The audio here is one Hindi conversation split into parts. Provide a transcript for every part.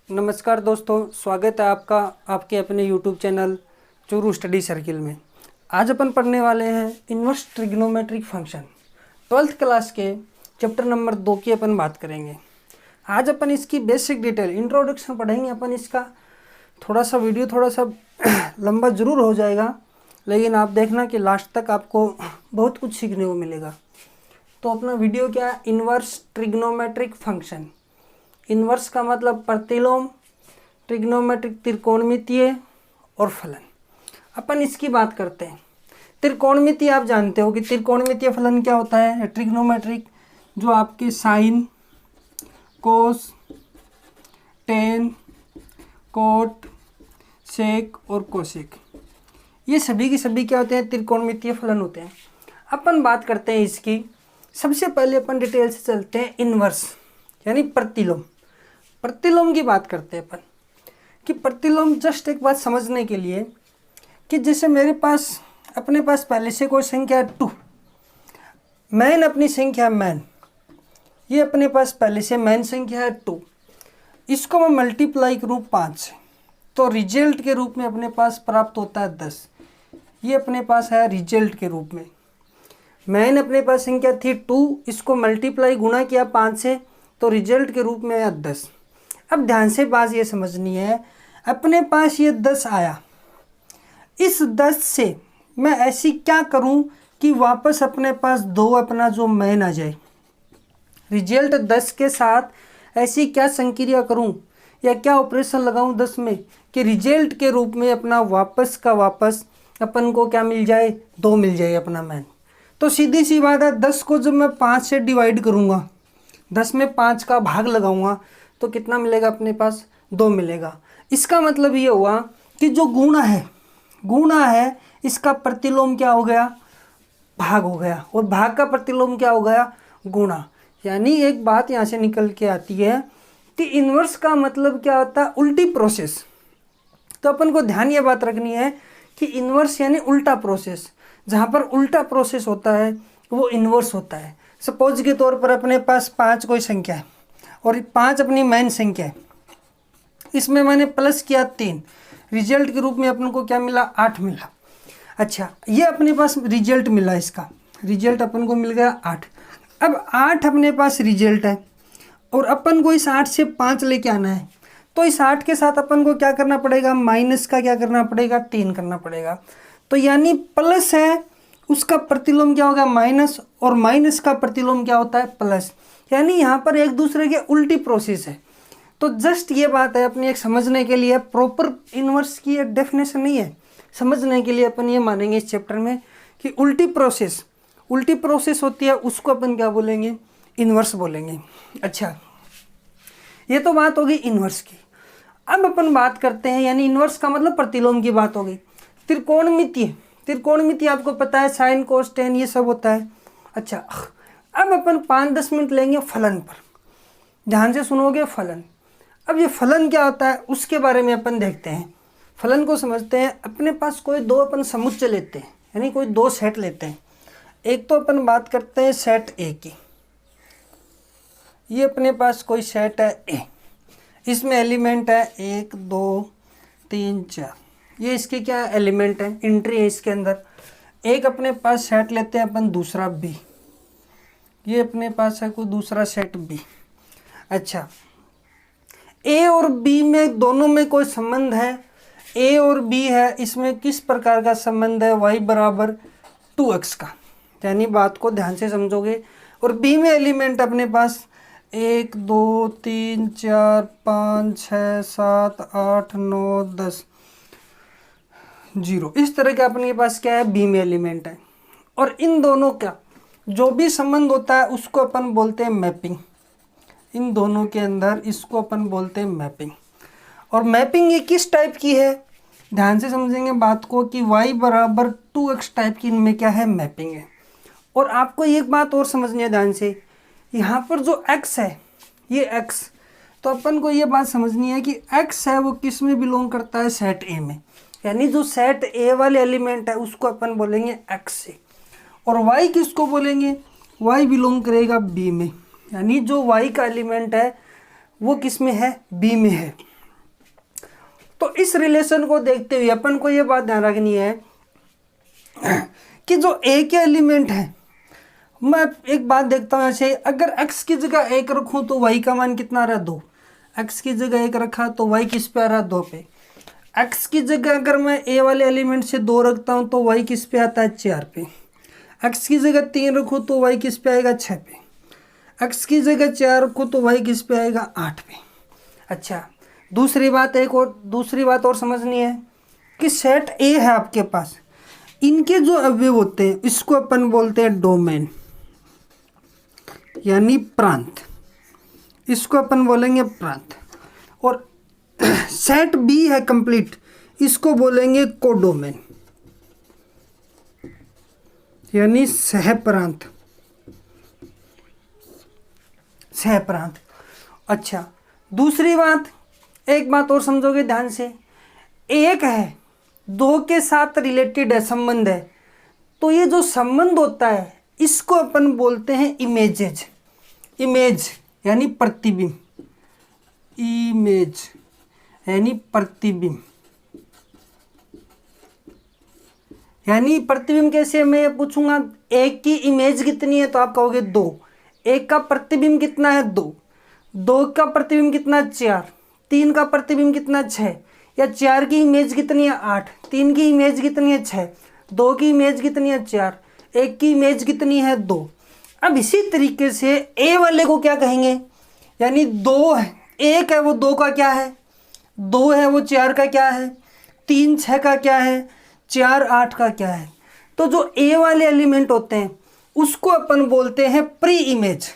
नमस्कार दोस्तों, स्वागत है आपका आपके अपने YouTube channel Churu study circle में। आज अपन पढ़ने वाले हैं inverse trigonometric function. 12th class के चैप्टर नंबर 2 की अपन बात करेंगे। आज अपन इसकी बेसिक डिटेल इंट्रोडक्शन पढ़ेंगे। अपन इसका थोड़ा सा वीडियो थोड़ा सा लंबा ज़रूर हो जाएगा, लेकिन आप देखना कि लास्ट तक आपको बहुत कुछ सीखने को मिलेगा। तो अपना वीडियो क्या है? Inverse trigonometric function. इन्वर्स का मतलब प्रतिलोम, ट्रिग्नोमेट्रिक त्रिकोणमितीय और फलन। अपन इसकी बात करते हैं। त्रिकोणमितीय आप जानते हो कि त्रिकोणमितीय फलन क्या होता है। ट्रिग्नोमेट्रिक जो आपके साइन, कोस, टेन, कोट, सेक और कोसेक, ये सभी की सभी क्या होते हैं? त्रिकोणमितीय फलन होते हैं। अपन बात करते हैं इसकी। सबसे पहले अपन डिटेल से चलते हैं इन्वर्स यानी प्रतिलोम। प्रतिलोम की बात करते हैं अपन कि प्रतिलोम जस्ट एक बात समझने के लिए कि जैसे अपने पास पहले से कोई संख्या है 2, मैन अपनी संख्या मैन, ये अपने पास पहले से मैन संख्या है 2, इसको मैं मल्टीप्लाई करूँ 5 से तो रिजल्ट के रूप में अपने पास प्राप्त होता है 10। ये अपने पास है रिजल्ट के रूप में। मैन अपने पास संख्या थी 2, इसको मल्टीप्लाई गुणा किया 5 से तो रिजल्ट के रूप में आया 10। अब ध्यान से बात ये समझनी है, अपने पास ये 10 आया, इस 10 से मैं ऐसी क्या करूं कि वापस अपने पास 2 अपना जो मैन आ जाए। रिजल्ट 10 के साथ ऐसी क्या संक्रिया करूं या क्या ऑपरेशन लगाऊं 10 में कि रिजल्ट के रूप में अपना वापस का वापस अपन को क्या मिल जाए? 2 मिल जाए अपना मैन। तो सीधी सी बात है, 10 को जब मैं 5 से डिवाइड करूंगा, 10 में 5 का भाग लगाऊंगा तो कितना मिलेगा? अपने पास 2 मिलेगा। इसका मतलब ये हुआ कि जो गुणा है इसका प्रतिलोम क्या हो गया? भाग हो गया, और भाग का प्रतिलोम क्या हो गया? गुणा। यानी एक बात यहाँ से निकल के आती है कि इन्वर्स का मतलब क्या होता है? उल्टी प्रोसेस। तो अपन को ध्यान ये बात रखनी है कि इन्वर्स यानी उल्टा प्रोसेस। जहाँ पर उल्टा प्रोसेस होता है वो इन्वर्स होता है। सपोज के तौर पर अपने पास 5 कोई संख्या है और 5 अपनी मैन संख्या है, इसमें मैंने प्लस किया 3, रिजल्ट के रूप में अपन को क्या मिला? 8 मिला। अच्छा, ये अपने पास रिजल्ट मिला, इसका रिजल्ट अपन को मिल गया 8। अब 8 अपने पास रिजल्ट है और अपन को इस 8 से 5 लेके आना है, तो इस 8 के साथ अपन को क्या करना पड़ेगा? माइनस का क्या करना पड़ेगा? 3 करना पड़ेगा। तो यानी प्लस है उसका प्रतिलोम क्या होगा? माइनस, और माइनस का प्रतिलोम क्या होता है? प्लस। यानी यहाँ पर एक दूसरे के उल्टी प्रोसेस है। तो जस्ट ये बात है अपनी एक समझने के लिए, प्रॉपर इन्वर्स की एक डेफिनेशन नहीं है, समझने के लिए अपन ये मानेंगे इस चैप्टर में कि उल्टी प्रोसेस होती है, उसको अपन क्या बोलेंगे? इन्वर्स बोलेंगे। अच्छा, ये तो बात होगी इन्वर्स की। अब अपन बात करते हैं, यानी इन्वर्स का मतलब प्रतिलोम की बात होगी। त्रिकोणमितीय आपको पता है, साइन, कोस, टेन ये सब होता है। अच्छा, अब अपन 5-10 मिनट लेंगे फलन पर। ध्यान से सुनोगे, फलन। अब ये फलन क्या होता है उसके बारे में अपन देखते हैं। फलन को समझते हैं। अपने पास कोई 2 अपन समुच्चय लेते हैं, यानी कोई 2 सेट लेते हैं। एक तो अपन बात करते हैं सेट ए की। ये अपने पास कोई सेट है ए, इसमें एलिमेंट है 1 2 3 4, ये इसके क्या एलिमेंट है? एंट्री है इसके अंदर। एक अपने पास सेट लेते हैं अपन दूसरा बी, ये अपने पास है कोई दूसरा सेट बी। अच्छा, ए और बी में दोनों में कोई संबंध है? ए और बी है, इसमें किस प्रकार का संबंध है? y बराबर 2x का। यानी बात को ध्यान से समझोगे। और बी में एलिमेंट अपने पास 1 2 3 4 5 6 7 8 9 10 0, इस तरह का अपने पास क्या है? बी में एलिमेंट है। और इन दोनों का जो भी संबंध होता है उसको अपन बोलते हैं मैपिंग। इन दोनों के अंदर इसको अपन बोलते हैं मैपिंग। और मैपिंग ये किस टाइप की है? ध्यान से समझेंगे बात को कि y बराबर 2x टाइप की इनमें क्या है? मैपिंग है। और आपको एक बात और समझनी है ध्यान से, यहाँ पर जो x है ये x, तो अपन को ये बात समझनी है कि x है वो किस में बिलोंग करता है? सेट ए में। यानी जो सेट ए वाले एलिमेंट है उसको अपन बोलेंगे x से। और y किसको बोलेंगे? y बिलोंग करेगा b में। यानी जो y का एलिमेंट है वो किस में है? बी में है। तो इस रिलेशन को देखते हुए अपन को ये बात ध्यान रखनी है कि जो ए के एलिमेंट है, मैं एक बात देखता हूँ ऐसे, अगर x की जगह 1 रखूँ तो y का मान कितना रहा 2, x की जगह 1 रखा तो y किस पे आ रहा 2 पे, x की जगह अगर मैं a वाले एलिमेंट से 2 रखता हूँ तो y किस पे आता है 4 पे, x की जगह 3 रखूँ तो y किस पे आएगा 6 पे, x की जगह 4 रखूँ तो y किस पे आएगा 8 पे। अच्छा, दूसरी बात और समझनी है कि सेट ए है आपके पास, इनके जो अवयव होते हैं इसको अपन बोलते हैं डोमेन यानी प्रांत, इसको अपन बोलेंगे प्रांत। और सेट बी है कंप्लीट, इसको बोलेंगे कोडोमेन यानी सहप्रांत। अच्छा, दूसरी बात, एक बात और समझोगे ध्यान से, एक है 2 के साथ रिलेटेड है, संबंध है, तो ये जो संबंध होता है इसको अपन बोलते हैं इमेजेज। इमेज यानी प्रतिबिंब, इमेज यानी प्रतिबिंब। यानी प्रतिबिंब कैसे, मैं ये पूछूंगा एक की इमेज कितनी है तो आप कहोगे 2, एक का प्रतिबिंब कितना है 2, 2 का प्रतिबिंब कितना 4, 3 का प्रतिबिंब कितना 6, या 4 की इमेज कितनी है 8, 3 की इमेज कितनी है 6, 2 की इमेज कितनी है 4, 1 की इमेज कितनी है 2। अब इसी तरीके से ए वाले को क्या कहेंगे, यानी 2 है, 1 है वो 2 का क्या है, 2 है वो 4 का क्या है, 3 6 का क्या है, 4 8 का क्या है। तो जो ए वाले एलिमेंट होते हैं उसको अपन बोलते हैं प्री इमेज,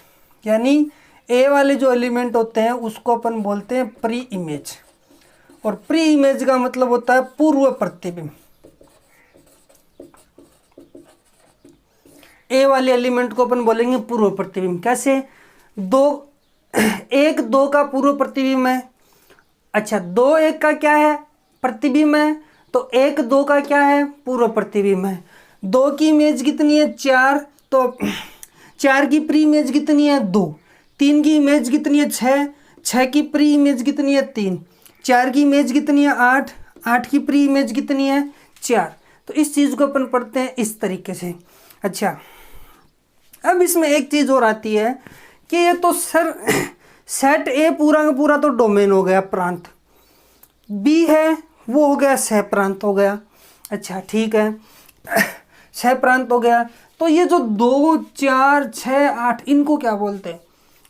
यानी ए वाले जो एलिमेंट होते हैं उसको अपन बोलते हैं प्री इमेज। और प्री इमेज का मतलब होता है पूर्व प्रतिबिंब। ए वाले एलिमेंट को अपन बोलेंगे पूर्व प्रतिबिंब। कैसे, 1 2 का पूर्व प्रतिबिंब है। अच्छा, 2 1 का क्या है, प्रतिबिंब है, तो 1 2 का क्या है, पूर्व प्रतिबिंब है। 2 की इमेज कितनी है 4, तो 4 की प्री इमेज कितनी है 2, 3 की इमेज कितनी है 6, 6 की प्री इमेज कितनी है 3, 4 की इमेज कितनी है 8, 8 की प्री इमेज कितनी है 4। तो इस चीज़ को अपन पढ़ते हैं इस तरीके से। अच्छा, अब इसमें एक चीज़ और आती है कि ये तो सर सेट ए पूरा का पूरा तो डोमेन हो गया, प्रांत बी है वो हो गया सह प्रांत हो गया। अच्छा ठीक है, सह प्रांत हो गया। तो ये जो 2 4 6 8 इनको क्या बोलते हैं,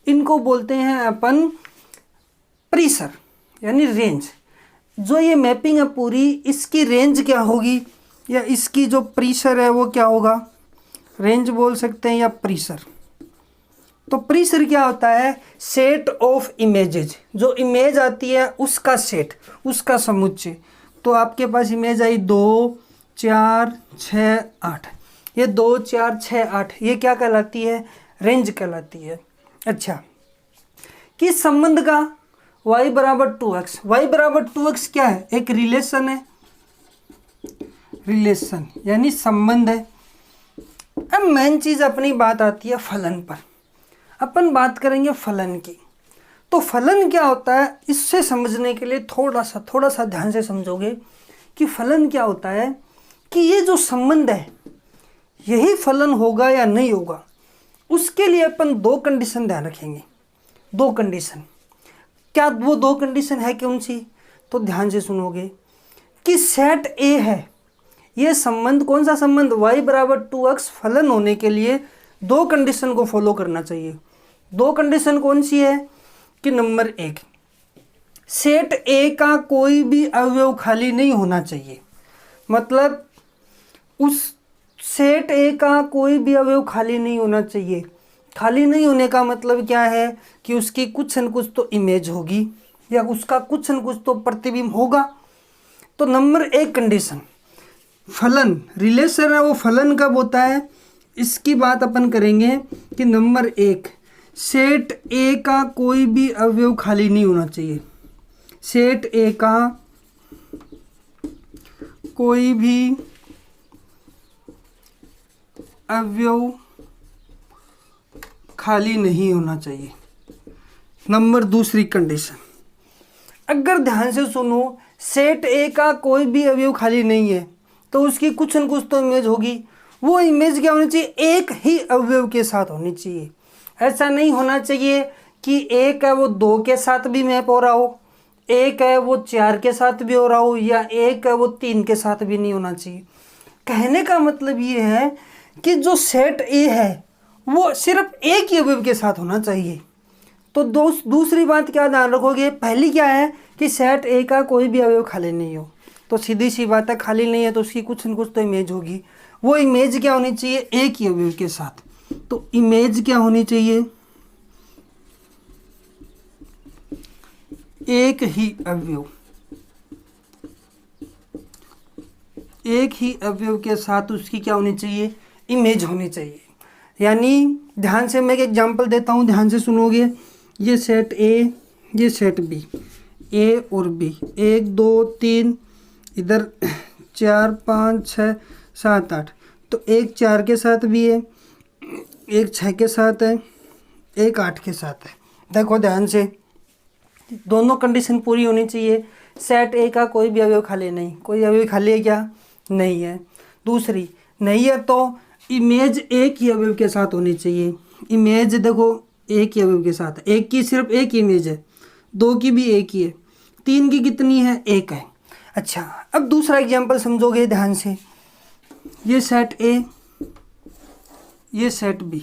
इनको बोलते हैं अपन परिसर यानी रेंज। जो ये मैपिंग है पूरी, इसकी रेंज क्या होगी, या इसकी जो परिसर है वो क्या होगा, रेंज बोल सकते हैं या परिसर। तो परिसर क्या होता है, सेट ऑफ इमेजेज, जो इमेज आती है उसका सेट, उसका समुच्चय। तो आपके पास इमेज आई 2 4 6 8, ये 2 4 6 8 ये क्या कहलाती है, रेंज कहलाती है। अच्छा, किस संबंध का, y बराबर 2x, y बराबर 2x क्या है, एक रिलेशन है, रिलेशन यानी संबंध है। अब मेन चीज अपनी बात आती है फलन पर। अपन बात करेंगे फलन की। तो फलन क्या होता है, इससे समझने के लिए थोड़ा सा ध्यान से समझोगे कि फलन क्या होता है, कि ये जो संबंध है यही फलन होगा या नहीं होगा। उसके लिए अपन 2 कंडीशन ध्यान रखेंगे। 2 कंडीशन, क्या वो 2 कंडीशन है कौन सी, तो ध्यान से सुनोगे कि सेट ए है, ये संबंध कौन सा संबंध, y बराबर 2x फलन होने के लिए 2 कंडीशन को फॉलो करना चाहिए। 2 कंडीशन कौन सी है कि नंबर 1, सेट ए का कोई भी अवयव खाली नहीं होना चाहिए। मतलब उस सेट ए का कोई भी अवयव खाली नहीं होना चाहिए। खाली नहीं होने का मतलब क्या है कि उसकी कुछ न कुछ तो इमेज होगी या उसका कुछ न कुछ तो प्रतिबिंब होगा। तो नंबर 1 कंडीशन, फलन रिलेशन है वो फलन कब होता है, इसकी बात अपन करेंगे कि नंबर 1, सेट ए का कोई भी अवयव खाली नहीं होना चाहिए। सेट ए का कोई भी अवयव खाली नहीं होना चाहिए। नंबर 2 कंडीशन, अगर ध्यान से सुनो, सेट ए का कोई भी अवयव खाली नहीं है तो उसकी कुछ न कुछ तो इमेज होगी। वो इमेज क्या होनी चाहिए, एक ही अवयव के साथ होनी चाहिए। ऐसा नहीं होना चाहिए कि एक है वो 2 के साथ भी मैप हो रहा हो, एक है वो 4 के साथ भी हो रहा हो, या एक है वो 3 के साथ भी नहीं होना चाहिए। कहने का मतलब ये है कि जो सेट ए है वो सिर्फ एक ही अवयव के साथ होना चाहिए। तो दूसरी बात क्या ध्यान रखोगे, पहली क्या है कि सेट ए का कोई भी अवयव खाली नहीं हो। तो सीधी सी बात है, खाली नहीं है तो उसकी कुछ न कुछ तो इमेज होगी। वो इमेज क्या होनी चाहिए, एक ही अवयव के साथ। तो इमेज क्या होनी चाहिए, एक ही अवयव, एक ही अवयव के साथ उसकी क्या होनी चाहिए, इमेज होनी चाहिए। यानी ध्यान से मैं एक एग्जांपल देता हूँ, ध्यान से सुनोगे। ये सेट ए, ये सेट बी, ए और बी, 1 2 3, इधर 4 5 6 7 8। तो एक 4 के साथ भी है, एक 6 के साथ है, एक 8 के साथ है। देखो ध्यान से, दोनों कंडीशन पूरी होनी चाहिए। सेट ए का कोई भी अवयव खाली नहीं, कोई अवयव खाली है क्या, नहीं है। दूसरी नहीं है तो इमेज एक ही अवयव के साथ होनी चाहिए। इमेज देखो एक ही अवयव के साथ, एक की सिर्फ एक इमेज है, 2 की भी एक ही है, 3 की कितनी है, एक है। अच्छा, अब दूसरा एग्जांपल समझोगे ध्यान से। ये सेट ए, ये set B,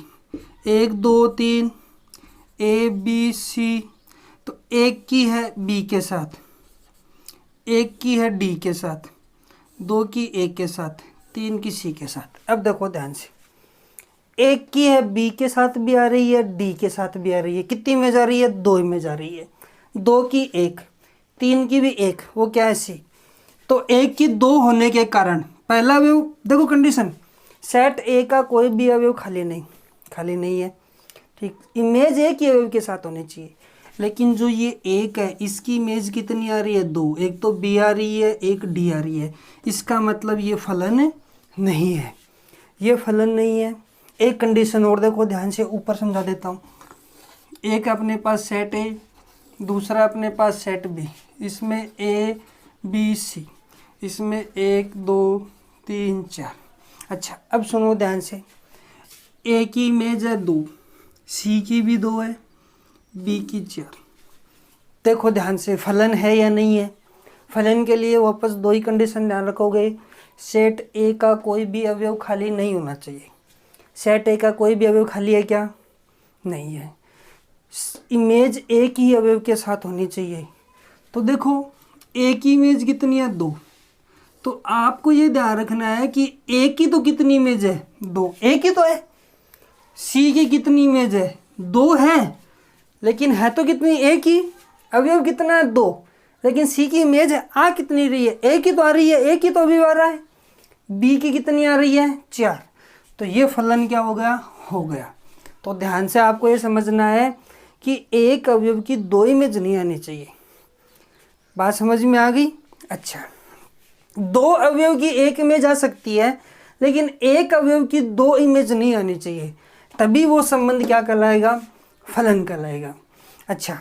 1 2 3 A B C. तो एक की है बी के साथ, एक की है डी के साथ, 2 की ए के साथ, 3 की सी के साथ। अब देखो ध्यान से, एक की है बी के साथ भी आ रही है, डी के साथ भी आ रही है। कितनी इमेज आ रही है, 2 इमेज आ रही है। 2 की एक, 3 की भी एक, वो क्या है सी। तो एक की 2 होने के कारण पहला अवयव देखो कंडीशन, सेट ए का कोई भी अवयव खाली नहीं, खाली नहीं है, ठीक। इमेज एक ही अवयव के साथ होनी चाहिए। लेकिन जो ये एक है इसकी इमेज कितनी आ रही है, 2। एक तो बी आ रही है, एक डी आ रही है। इसका मतलब ये फलन नहीं है, ये फलन नहीं है। एक कंडीशन और देखो ध्यान से, ऊपर समझा देता हूँ। एक अपने पास सेट ए, दूसरा अपने पास सेट बी, इसमें ए बी सी, इसमें 1 2 3 4। अच्छा, अब सुनो ध्यान से, ए की इमेज है 2, सी की भी 2 है, बी की 4। देखो ध्यान से, फलन है या नहीं है। फलन के लिए वापस 2 ही कंडीशन ध्यान रखोगे। सेट ए का कोई भी अवयव खाली नहीं होना चाहिए। सेट ए का कोई भी अवयव खाली है क्या, नहीं है। इमेज एक ही अवयव के साथ होनी चाहिए। तो देखो ए की इमेज कितनी है, 2। तो आपको ये ध्यान रखना है कि ए की तो कितनी इमेज है, 2, ए की तो है। सी की कितनी इमेज है, 2 है, लेकिन है तो कितनी, ए की। अवयव कितना है, 2, लेकिन सी की इमेज आ कितनी रही है, ए की तो आ रही है, ए की तो अभी आ रहा है। बी की कितनी आ रही है, 4। तो ये फलन क्या हो गया, हो गया। तो ध्यान से आपको ये समझना है कि एक अवयव की 2 इमेज नहीं आनी चाहिए। बात समझ में आ गई। अच्छा, 2 अवयव की 1 इमेज आ सकती है, लेकिन एक अवयव की 2 इमेज नहीं आनी चाहिए, तभी वो संबंध क्या कहलाएगा, फलन कहलाएगा। अच्छा,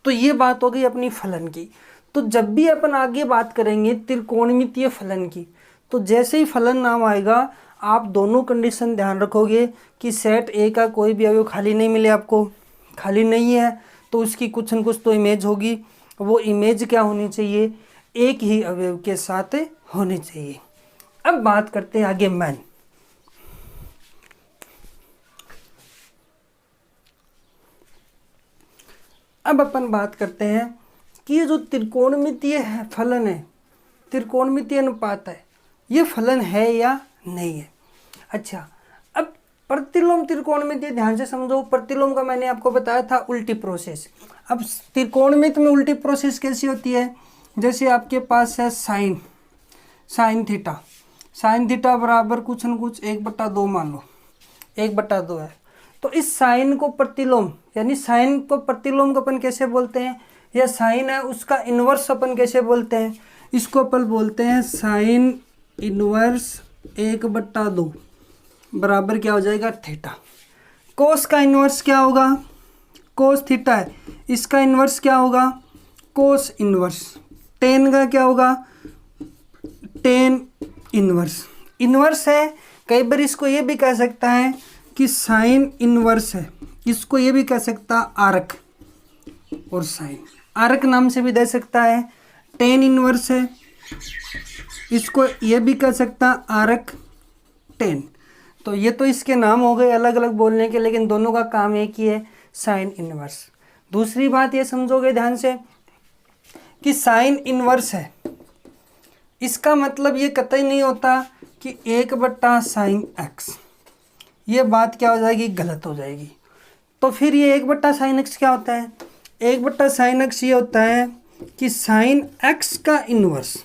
तो ये बात हो गई अपनी फलन की। तो जब भी अपन आगे बात करेंगे त्रिकोणमितीय फलन की, तो जैसे ही फलन नाम आएगा आप दोनों कंडीशन ध्यान रखोगे कि सेट ए का कोई भी अवयव खाली नहीं मिले, आपको खाली नहीं है तो उसकी कुछ न कुछ तो इमेज होगी। वो इमेज क्या होनी चाहिए, एक ही अवयव के साथ होनी चाहिए। अब बात करते हैं आगे मैन। अब अपन बात करते हैं कि ये जो त्रिकोणमितीय फलन है, त्रिकोणमितीय अनुपात है, ये फलन है या नहीं है। अच्छा, अब प्रतिलोम त्रिकोणमितीय ध्यान से समझो। प्रतिलोम का मैंने आपको बताया था उल्टी प्रोसेस। अब त्रिकोणमित में उल्टी प्रोसेस कैसी होती है, जैसे आपके पास है साइन थीटा। साइन थीटा बराबर कुछ न कुछ 1/2 मान लो, 1/2 है। तो इस साइन को प्रतिलोम, यानी साइन को प्रतिलोम को अपन कैसे बोलते हैं, या साइन है उसका इन्वर्स अपन कैसे बोलते हैं, इसको अपन बोलते हैं साइन इन्वर्स 1/2 बराबर क्या हो जाएगा, थीटा। कोस का इन्वर्स क्या होगा, कोस थीटा है, इसका इन्वर्स क्या होगा, कोस इन्वर्स टेन का क्या होगा, टेन इनवर्स। इनवर्स है, कई बार इसको ये भी कह सकता है कि साइन इनवर्स है, इसको ये भी कह सकता है आर्क और साइन, आर्क नाम से भी दे सकता है। टेन इनवर्स है, इसको ये भी कह सकता है आर्क टेन। तो ये तो इसके नाम हो गए अलग अलग बोलने के, लेकिन दोनों का काम एक ही है, साइन इनवर्स। दूसरी बात ये समझोगे ध्यान से कि साइन इनवर्स है, इसका मतलब ये कतई नहीं होता कि 1/साइन एक्स, ये बात क्या हो जाएगी, गलत हो जाएगी। तो फिर ये 1/साइन एक्स क्या होता है, 1/साइन एक्स ये होता है कि साइन एक्स का इनवर्स,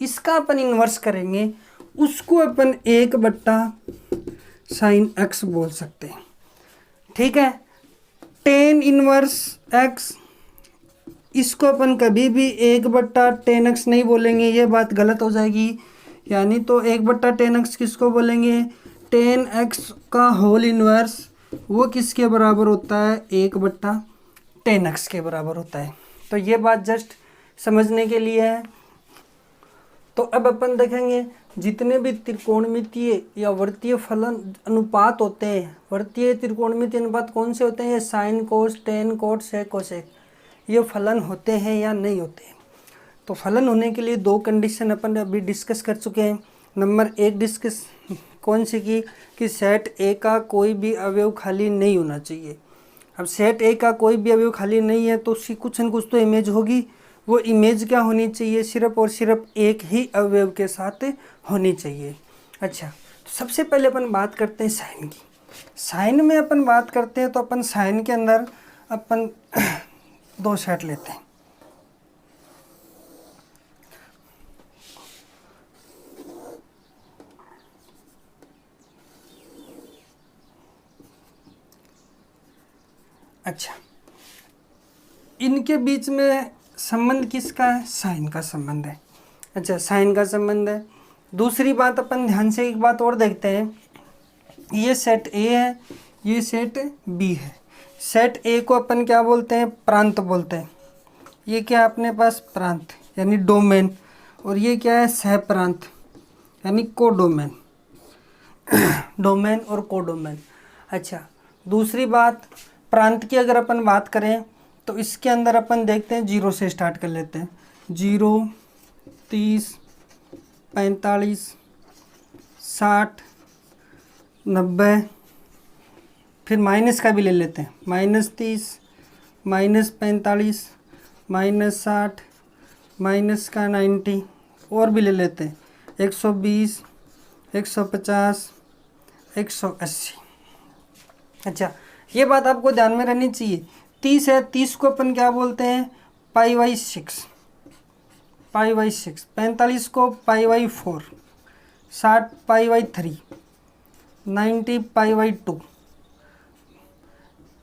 इसका अपन इनवर्स करेंगे, उसको अपन 1/साइन एक्स बोल सकते हैं। ठीक है, टेन इनवर्स एक्स, इसको अपन कभी भी 1/10 एक्स नहीं बोलेंगे, ये बात गलत हो जाएगी। यानी तो 1/10 एक्स किसको बोलेंगे, 10 एक्स का होल इनवर्स, वो किसके बराबर होता है, 1/10 एक्स के बराबर होता है। तो ये बात जस्ट समझने के लिए है। तो अब अपन देखेंगे जितने भी त्रिकोणमितीय या वर्तीय फलन अनुपात होते हैं, वर्तीय त्रिकोणमितीय अनुपात कौन से होते हैं, ये sine cos tan cot sec cosec, ये फलन होते हैं या नहीं होते हैं। तो फलन होने के लिए दो कंडीशन अपन अभी डिस्कस कर चुके हैं। नंबर 1 डिस्कस कौन सी की, कि सेट ए का कोई भी अवयव खाली नहीं होना चाहिए। अब सेट ए का कोई भी अवयव खाली नहीं है तो उसकी कुछ न कुछ तो इमेज होगी, वो इमेज क्या होनी चाहिए, सिर्फ और सिर्फ एक ही अवयव के साथ होनी चाहिए। अच्छा, तो सबसे पहले अपन बात करते हैं साइन की। साइन में अपन बात करते हैं तो अपन साइन के अंदर अपन दो सेट लेते हैं। अच्छा, इनके बीच में संबंध किसका है, साइन का संबंध है। अच्छा, साइन का संबंध है। दूसरी बात अपन ध्यान से एक बात और देखते हैं, ये सेट ए है, ये सेट बी है। सेट ए को अपन क्या बोलते हैं, प्रांत बोलते हैं। ये क्या है अपने पास, प्रांत यानी डोमेन, और ये क्या है, सह प्रांत यानी कोडोमेन, डोमेन और कोडोमेन। अच्छा, दूसरी बात, प्रांत की अगर अपन बात करें तो इसके अंदर अपन देखते हैं 0 से स्टार्ट कर लेते हैं। 0, 30, 45, 60, 90, फिर माइनस का भी ले लेते हैं, -30, -45, -60, माइनस का 90, और भी ले लेते हैं 120, 150, 180। अच्छा, ये बात आपको ध्यान में रहनी चाहिए। 30 है, 30 को अपन क्या बोलते हैं, π/6, π/6। 45 को π/4, 60 π/3, 90 π/2,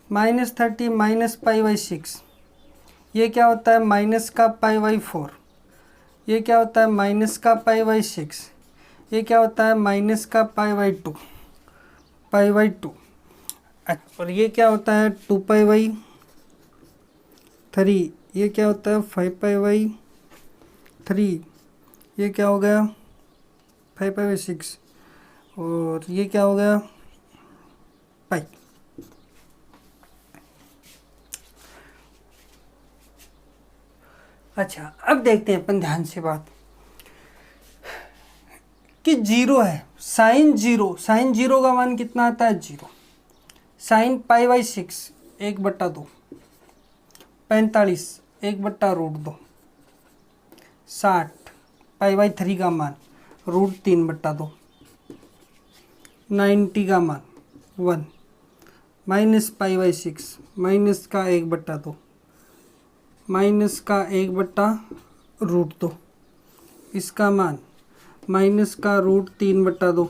-30 -π/6, ये क्या होता है, माइनस का π/4, ये क्या होता है, माइनस का π/6, ये क्या होता है, माइनस का π/2, π/2। और ये क्या होता है, 2π/3, ये क्या होता है, 5π/3, ये क्या हो गया, 5π/6, और ये क्या हो गया, पाई। अच्छा, अब देखते हैं अपन ध्यान से बात कि 0 है, साइन 0, साइन 0 का मान कितना आता है, 0। साइन π/6 1/2, 45 1/√2, 60 π/3 का मान √3/2, 90 का मान 1, -π/6 माइनस का 1/2, माइनस का 1/√2, इसका मान माइनस का √3/2,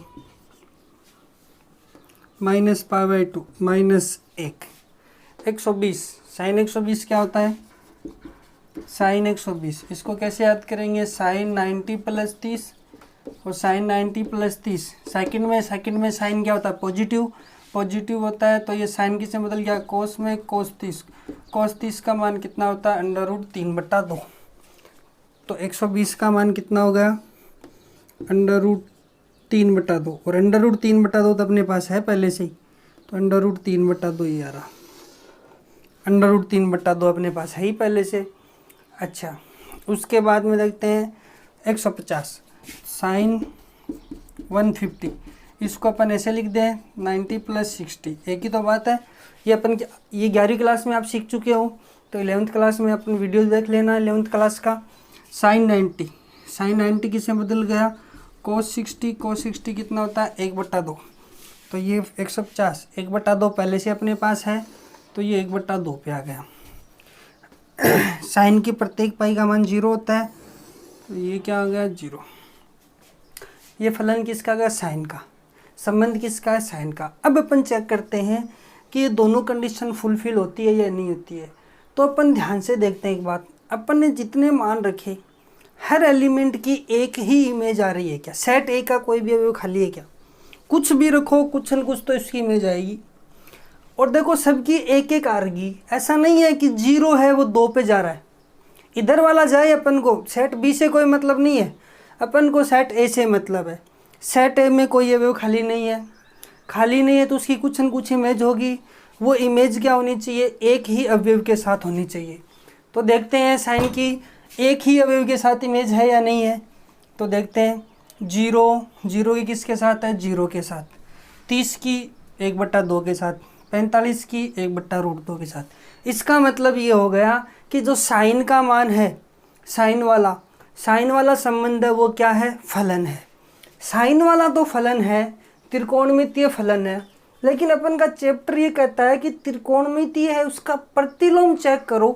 -π/2, -1, 120। साइन 120 क्या होता है, साइन 120, इसको कैसे याद करेंगे, साइन 90 + 30 और साइन 90 + 30। सेकंड में साइन क्या होता है, पॉजिटिव होता है, तो ये साइन किससे बदल गया, कोस में, कोस 30। कोस 30 का मान कितना होता है, √3/2। तो 120 का मान कितना हो गया, √3/2, और √3/2 तो अपने पास है पहले से ही, तो √3/2 ही आ रहा, √3/2 अपने पास है ही पहले से। अच्छा, उसके बाद में देखते हैं 150 साइन 150, इसको अपन ऐसे लिख दें 90 + 60, एक ही तो बात है। ये अपन ये 11वीं क्लास में आप सीख चुके हो, तो 11th क्लास में अपन वीडियो देख लेना 11th क्लास का। साइन 90 किससे बदल गया, cos 60 कितना होता है 1/2, तो ये 150 1/2 पहले से अपने पास है, तो ये 1/2 पे आ गया। साइन की प्रत्येक पाई का मान 0 होता है, तो ये क्या आ गया 0। ये फलन किसका गया, साइन का। संबंध किसका है, साइन का। अब अपन चेक करते हैं कि ये दोनों कंडीशन फुलफिल होती है या नहीं होती है। तो अपन ध्यान से देखते हैं एक बात, अपन ने जितने मान रखे हर एलिमेंट की एक ही इमेज आ रही है क्या, सेट ए का कोई भी अवयव खाली है क्या, कुछ भी रखो कुछ न कुछ तो इसकी इमेज आएगी। और देखो सबकी एक एक आ रही, ऐसा नहीं है कि 0 है वो 2 पे जा रहा है, इधर वाला जाए अपन को सेट बी से कोई मतलब नहीं है, अपन को सेट ए से मतलब है। सेट ए में कोई अवयव खाली नहीं है तो उसकी कुछ न कुछ इमेज होगी। वो इमेज क्या होनी चाहिए, एक ही अवयव के साथ होनी चाहिए। तो देखते हैं साइन की एक ही अवयव के साथ इमेज है या नहीं है। तो देखते हैं 0 की किसके साथ है, 0 के साथ, 30 की 1/2 के साथ, 45 की 1/√2 के साथ। इसका मतलब ये हो गया कि जो साइन का मान है, साइन वाला संबंध है वो क्या है, फलन है। साइन वाला तो फलन है, त्रिकोणमितीय फलन है, लेकिन अपन का चैप्टर ये कहता है कि त्रिकोणमितीय है, उसका प्रतिलोम चेक करो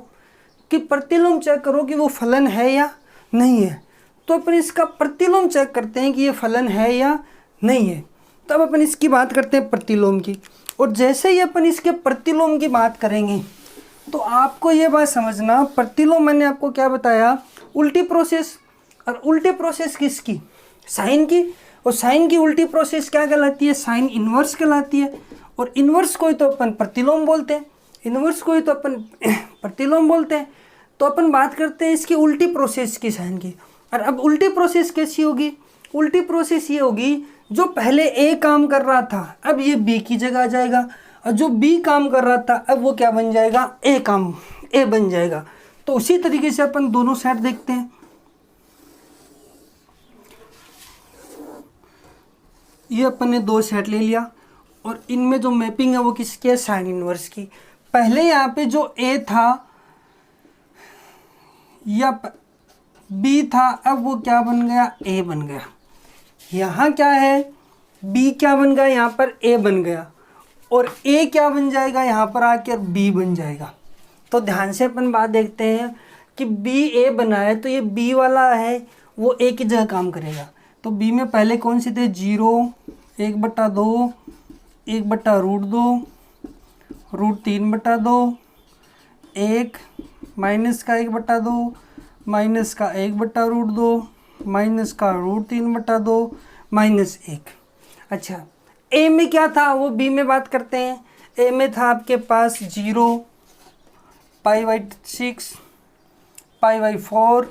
कि वो फलन है या नहीं है। तो अपन इसका प्रतिलोम चेक करते हैं कि ये फलन है या नहीं है। तब अपन इसकी बात करते हैं प्रतिलोम की, और जैसे ही अपन इसके प्रतिलोम की बात करेंगे तो आपको ये बात समझना, प्रतिलोम मैंने आपको क्या बताया, उल्टी प्रोसेस। और उल्टी प्रोसेस किसकी, साइन की। और साइन की उल्टी प्रोसेस क्या कहलाती है, साइन इन्वर्स कहलाती है। और इन्वर्स को ही तो अपन प्रतिलोम बोलते हैं, तो अपन बात करते हैं इसकी उल्टी प्रोसेस की, साइन की। और अब उल्टी प्रोसेस कैसी होगी, उल्टी प्रोसेस ये होगी, जो पहले ए काम कर रहा था अब ये बी की जगह आ जाएगा, और जो बी काम कर रहा था अब वो क्या बन जाएगा, ए बन जाएगा। तो उसी तरीके से अपन दोनों सेट देखते हैं। ये अपन ने 2 सेट ले लिया, और इनमें जो मैपिंग है वो किसकी है, साइन इनवर्स की। पहले यहाँ पे जो ए था या बी था, अब वो क्या बन गया, ए बन गया। यहाँ क्या है, बी क्या बन गया, यहाँ पर ए बन गया, और ए क्या बन जाएगा, यहाँ पर आकर बी बन जाएगा। तो ध्यान से अपन बात देखते हैं कि बी ए बना है, तो ये बी वाला है वो ए की जगह काम करेगा। तो बी में पहले कौन से थे, 0, 1/2, 1/√2, √3/2, 1 माइनस का 1/2, माइनस का 1/√2, माइनस का √3/2, -1। अच्छा, ए में क्या था वो बी में बात करते हैं। ए में था आपके पास 0, π/6, π/4,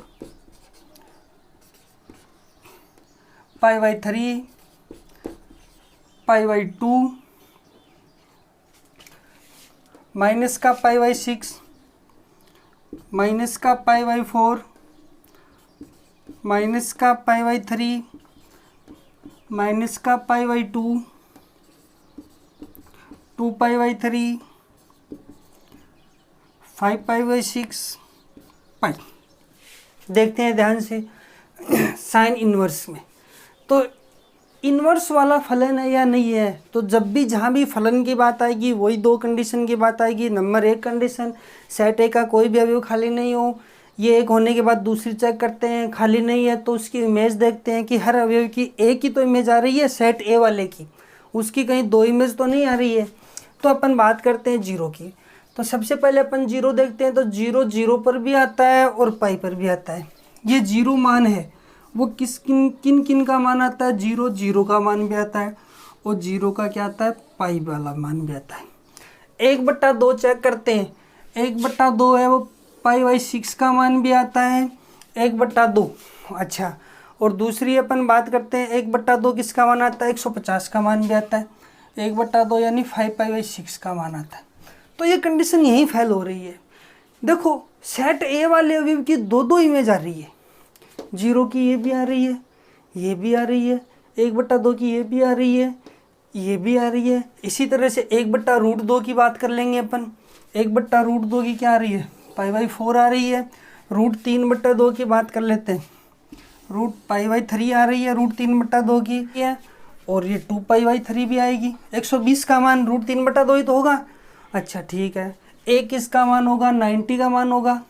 π/3, π/2, माइनस का π/6, माइनस का π/4, माइनस का π/3, माइनस का π/2, 2π/3, 5π/6 पाई। देखते हैं ध्यान से साइन इन्वर्स में, तो इन्वर्स वाला फलन है या नहीं है। तो जब भी जहाँ भी फलन की बात आएगी वही 2 कंडीशन की बात आएगी। नंबर 1 कंडीशन, सेट ए का कोई भी अवयव खाली नहीं हो। ये एक होने के बाद दूसरी चेक करते हैं, खाली नहीं है तो उसकी इमेज देखते हैं कि हर अवयव की एक ही तो इमेज आ रही है, सेट ए वाले की, उसकी कहीं 2 इमेज तो नहीं आ रही है। तो अपन बात करते हैं 0 की। तो सबसे पहले अपन 0 देखते हैं, तो 0 0 पर भी आता है और पाई पर भी आता है। ये 0 मान है वो किन किन का मान आता है, 0 0 का मान भी आता है, और 0 का क्या आता है, पाई वाला मान भी आता है। 1/2 चेक करते हैं, 1/2 है वो π/6 का मान भी आता है, 1/2। अच्छा, और दूसरी अपन बात करते हैं 1/2 किसका मान आता है, 150 का मान भी आता है। 1/2 यानी 5π/6 का मान आता है। तो ये कंडीशन यहीं फेल हो रही है। देखो सेट ए वाले अवयव की दो इमेज आ रही है, 0 की ये भी आ रही है, ये भी आ रही है, 1/2 की ये भी आ रही है, ये भी आ रही है। इसी तरह से 1/√2 की बात कर लेंगे अपन। 1/√2 की क्या आ रही है, π/4 आ रही है। √3/2 की बात कर लेते हैं, √π/3 आ रही है √3/2 की है, और ये 2π/3 भी आएगी। 120 का मान √3/2 ही तो होगा। अच्छा ठीक है, एक किसका मान होगा, 90 का मान होगा।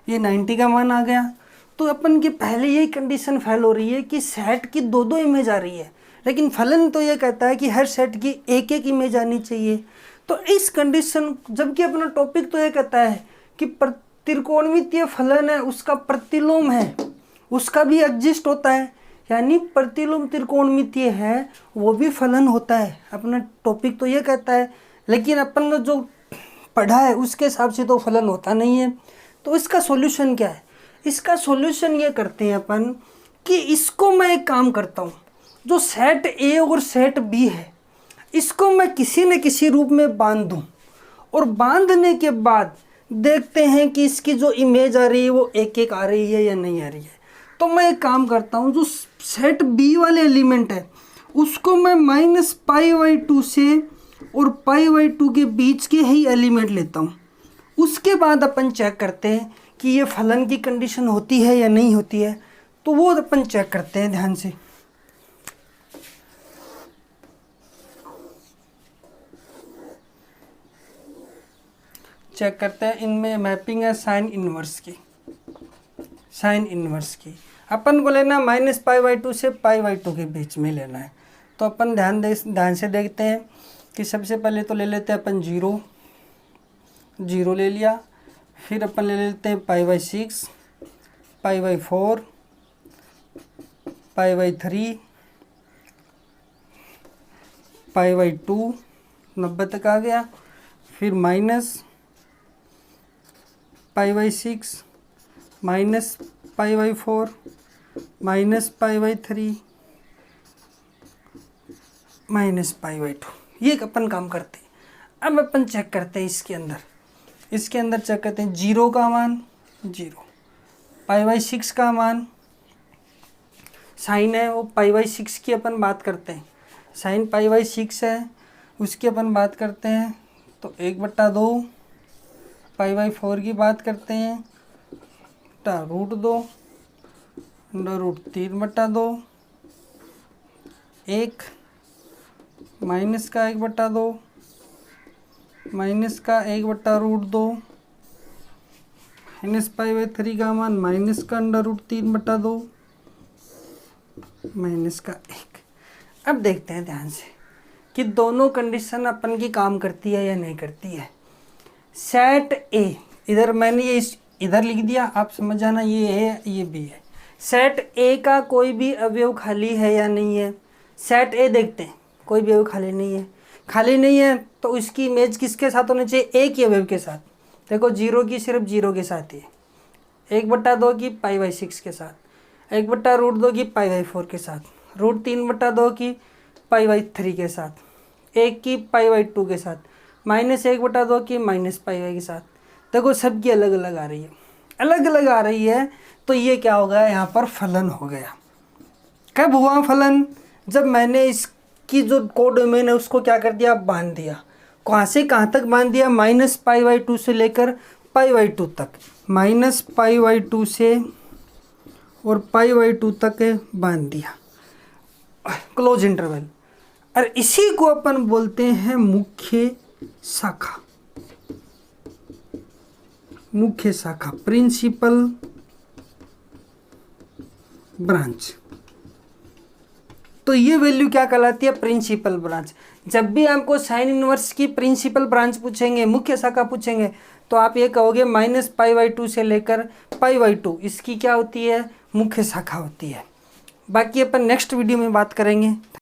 ये 90 का मान आ गया। तो अपन की पहले यही कंडीशन फेल हो रही है कि सेट की दो इमेज आ रही है, लेकिन फलन तो ये कहता है कि हर सेट की एक इमेज आनी चाहिए। तो इस कंडीशन, जबकि अपना टॉपिक तो ये कहता है कि त्रिकोणमितीय फलन है उसका प्रतिलोम है, उसका भी एग्जिस्ट होता है, यानी प्रतिलोम त्रिकोणमितीय है वो भी फलन होता है। अपना टॉपिक तो ये कहता है, लेकिन अपन ने जो पढ़ा है उसके हिसाब से तो फलन होता नहीं है। तो इसका सॉल्यूशन क्या है, इसका सॉल्यूशन ये करते हैं अपन कि इसको मैं एक काम करता हूँ, जो सेट ए और सेट बी है इसको मैं किसी न किसी रूप में बांध दूँ, और बांधने के बाद देखते हैं कि इसकी जो इमेज आ रही है वो एक आ रही है या नहीं आ रही है। तो मैं एक काम करता हूँ, जो सेट बी वाले एलिमेंट है उसको मैं -π/2 से और π/2 के बीच के ही एलिमेंट लेता हूँ। उसके बाद अपन चेक करते हैं कि ये फलन की कंडीशन होती है या नहीं होती है। तो वो अपन चेक करते हैं ध्यान से। चेक करते हैं, इनमें मैपिंग है साइन इनवर्स की। साइन इनवर्स की अपन को लेना -π/2 से π/2 के बीच में लेना है। तो अपन ध्यान से देखते हैं कि सबसे पहले तो ले लेते हैं अपन 0 ले लिया, फिर अपन ले लेते हैं π/6, π/4, π/3, π/2 90 तक आ गया, फिर -π/6 -π/4 -π/3 -π/2। ये अपन काम करते हैं। अब अपन चेक करते हैं इसके अंदर चेक करते हैं 0 का मान 0, π/6 का मान साइन है वो π/6 की अपन बात करते हैं, साइन π/6 है उसकी अपन बात करते हैं। तो 1/2 π/4 की बात करते हैं, √2 √3/2 1 माइनस का 1/2 माइनस का 1/√2 -π/3 का मान माइनस का √3/2 माइनस का 1। अब देखते हैं ध्यान से कि दोनों कंडीशन अपन की काम करती है या नहीं करती है। सेट ए, इधर मैंने ये इधर लिख दिया, आप समझ जाना ये है ये भी है। सेट ए का कोई भी अवयव खाली है या नहीं है। सेट ए देखते हैं, कोई भी अवयव खाली नहीं है। खाली नहीं है तो इसकी इमेज किसके साथ होनी चाहिए, एक ही अवयव के साथ। देखो 0 की सिर्फ 0 के साथ ही, 1/2 की π/6 के साथ, 1/√2 की π/4 के साथ, √3/2 की π/3 के साथ, 1 की π/2 के साथ, -1/2 की -π/2 के साथ। देखो सबकी अलग अलग आ रही है, अलग अलग आ रही है। तो ये क्या हो गया, यहाँ पर फलन हो गया। कब हुआ फलन, जब मैंने इसकी जो कोडोमेन है उसको क्या कर दिया, बांध दिया। कहाँ से कहाँ तक बांध दिया, -π/2 से लेकर π/2 तक, -π/2 से और π/2 तक बांध दिया, क्लोज इंटरवल। और इसी को अपन बोलते हैं मुख्य शाखा। मुख्य शाखा, प्रिंसिपल ब्रांच। तो ये वैल्यू क्या कहलाती है, प्रिंसिपल ब्रांच। जब भी आपको साइन इनवर्स की प्रिंसिपल ब्रांच पूछेंगे, मुख्य शाखा पूछेंगे, तो आप ये कहोगे -π/2 से लेकर π/2 इसकी क्या होती है, मुख्य शाखा होती है। बाकी अपन नेक्स्ट वीडियो में बात करेंगे।